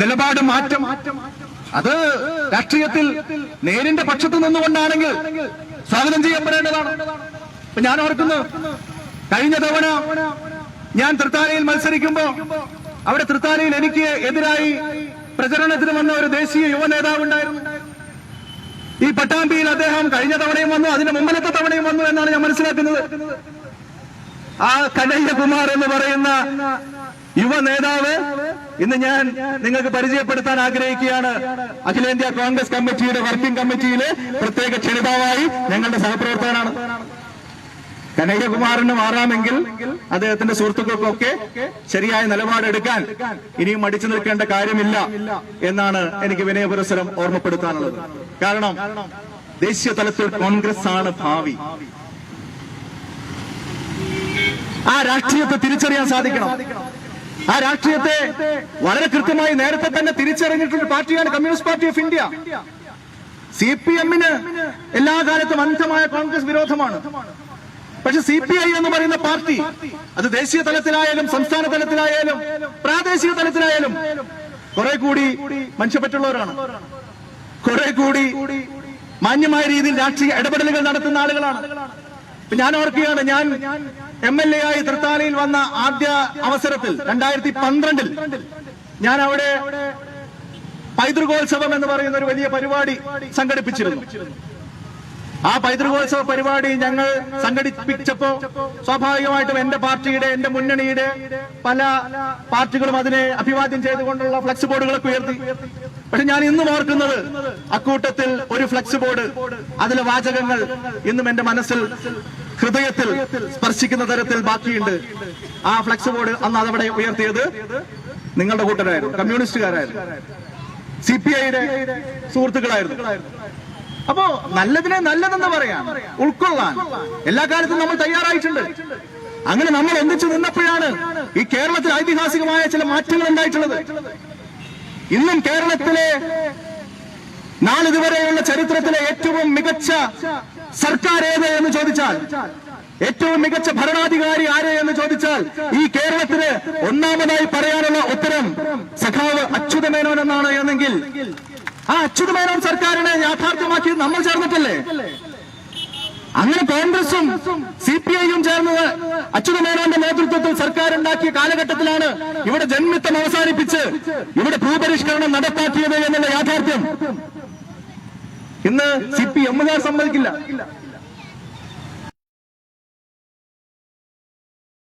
നിലപാട് മാറ്റം അത് രാഷ്ട്രീയത്തിൽ നേരിന്റെ പക്ഷത്ത് നിന്നുകൊണ്ടാണെങ്കിൽ സ്വാഗതം ചെയ്യപ്പെടേണ്ടതാണ്. ഇപ്പൊ ഞാൻ ഓർക്കുന്നു, കഴിഞ്ഞ തവണ ഞാൻ തൃത്താലയിൽ മത്സരിക്കുമ്പോ അവിടെ തൃത്താലയിൽ എനിക്ക് എതിരായി പ്രചരണത്തിന് വന്ന ഒരു ദേശീയ യുവ നേതാവ് ഉണ്ടായിരുന്നു. ഈ പട്ടാമ്പിയിൽ അദ്ദേഹം കഴിഞ്ഞ തവണയും വന്നു, അതിന്റെ മുമ്പിലത്തെ തവണയും വന്നു എന്നാണ് ഞാൻ മനസ്സിലാക്കുന്നത്. ആ കനയ്യകുമാർ എന്ന് പറയുന്ന യുവ നേതാവ് ഇന്ന് ഞാൻ നിങ്ങൾക്ക് പരിചയപ്പെടുത്താൻ ആഗ്രഹിക്കുകയാണ്. അഖിലേന്ത്യാ കോൺഗ്രസ് കമ്മിറ്റിയുടെ വർക്കിംഗ് കമ്മിറ്റിയിലെ പ്രത്യേക ക്ഷണിതാവായി ഞങ്ങളുടെ സഹപ്രവർത്തകനാണ്. കനയ്യകുമാറിന് മാറാമെങ്കിൽ അദ്ദേഹത്തിന്റെ സുഹൃത്തുക്കൾക്കൊക്കെ ശരിയായ നിലപാടെടുക്കാൻ ഇനിയും മടിച്ചു നിൽക്കേണ്ട കാര്യമില്ല എന്നാണ് എനിക്ക് വിനയപുരസ്സരം ഓർമ്മപ്പെടുത്താനുള്ളത്. കാരണം ദേശീയ തലത്തിൽ കോൺഗ്രസ് ആണ് ഭാവി. ആ രാഷ്ട്രീയത്തെ തിരിച്ചറിയാൻ സാധിക്കണം. ആ രാഷ്ട്രീയത്തെ വളരെ കൃത്യമായി നേരത്തെ തന്നെ തിരിച്ചറിഞ്ഞിട്ടുള്ള പാർട്ടിയാണ് കമ്മ്യൂണിസ്റ്റ് പാർട്ടി ഓഫ് ഇന്ത്യ. CPM-ന് എല്ലാ കാലത്തും അന്ധമായ കോൺഗ്രസ് വിരോധമാണ്. പക്ഷെ CPI എന്ന് പറയുന്ന പാർട്ടി അത് ദേശീയ തലത്തിലായാലും സംസ്ഥാന തലത്തിലായാലും പ്രാദേശിക തലത്തിലായാലും കുറെ കൂടി മനുഷ്യപ്പറ്റുള്ളവരാണ്. കുറെ കൂടി മാന്യമായ രീതിയിൽ രാഷ്ട്രീയ ഇടപെടലുകൾ നടത്തുന്ന ആളുകളാണ്. ഞാൻ ഓർക്കുകയാണ്, ഞാൻ MLA ആയി തൃത്താലയിൽ വന്ന ആദ്യ അവസരത്തിൽ 2012 ഞാൻ അവിടെ പൈതൃകോത്സവം എന്ന് പറയുന്ന ഒരു വലിയ പരിപാടി സംഘടിപ്പിച്ചിരുന്നു. ആ പൈതൃകോത്സവ പരിപാടി ഞങ്ങൾ സംഘടിപ്പിച്ചപ്പോ സ്വാഭാവികമായിട്ടും എന്റെ പാർട്ടിയുടെ, എന്റെ മുന്നണിയുടെ പല പാർട്ടികളും അതിനെ അഭിവാദ്യം ചെയ്തുകൊണ്ടുള്ള ഫ്ലക്സ് ബോർഡുകളൊക്കെ ഉയർത്തി. പക്ഷെ ഞാൻ ഇന്നും ഓർക്കുന്നത്, അക്കൂട്ടത്തിൽ ഒരു ഫ്ലക്സ് ബോർഡ്, അതിലെ വാചകങ്ങൾ ഇന്നും എന്റെ മനസ്സിൽ, ഹൃദയത്തിൽ സ്പർശിക്കുന്ന തരത്തിൽ ബാക്കിയുണ്ട്. ആ ഫ്ലക്സ് ബോർഡ് അന്ന് അതവിടെ ഉയർത്തിയത് നിങ്ങളുടെ കൂട്ടരായിരുന്നു, കമ്മ്യൂണിസ്റ്റുകാരായിരുന്നു, CPI-യുടെ സുഹൃത്തുക്കളായിരുന്നു. അപ്പോ നല്ലതിനെ നല്ലതെന്ന് പറയാൻ, ഉൾക്കൊള്ളാൻ എല്ലാ കാലത്തും നമ്മൾ തയ്യാറായിട്ടുണ്ട്. അങ്ങനെ നമ്മൾ ഒന്നിച്ചു നിന്നപ്പോഴാണ് ഈ കേരളത്തിൽ ഐതിഹാസികമായ ചില മാറ്റങ്ങൾ ഉണ്ടായിട്ടുള്ളത്. ഇന്നും കേരളത്തിലെ നാളിതുവരെയുള്ള ചരിത്രത്തിലെ ഏറ്റവും മികച്ച സർക്കാർ ഏത് എന്ന് ചോദിച്ചാൽ, ഏറ്റവും മികച്ച ഭരണാധികാരി ആര് എന്ന് ചോദിച്ചാൽ, ഈ കേരളത്തിന് ഒന്നാമതായി പറയാനുള്ള ഉത്തരം സഖാവ് അച്യുതമേനോൻ എന്നാണ്. എന്നെങ്കിൽ ആ അച്യുതമേനോൻ സർക്കാരിനെ യാഥാർത്ഥ്യമാക്കിയത് നമ്മൾ ചേർന്നിട്ടല്ലേ? അങ്ങനെ കോൺഗ്രസും CPI-യും ചേർന്ന് അച്യുതമേനോന്റെ നേതൃത്വത്തിൽ സർക്കാർ ഉണ്ടാക്കിയ കാലഘട്ടത്തിലാണ് ഇവിടെ ജന്മിത്തം അവസാനിപ്പിച്ച് ഇവിടെ ഭൂപരിഷ്കരണം നടപ്പാക്കിയത് എന്നുള്ള യാഥാർത്ഥ്യം ഇന്ന് CPM-കാർ സമ്മതിക്കില്ല.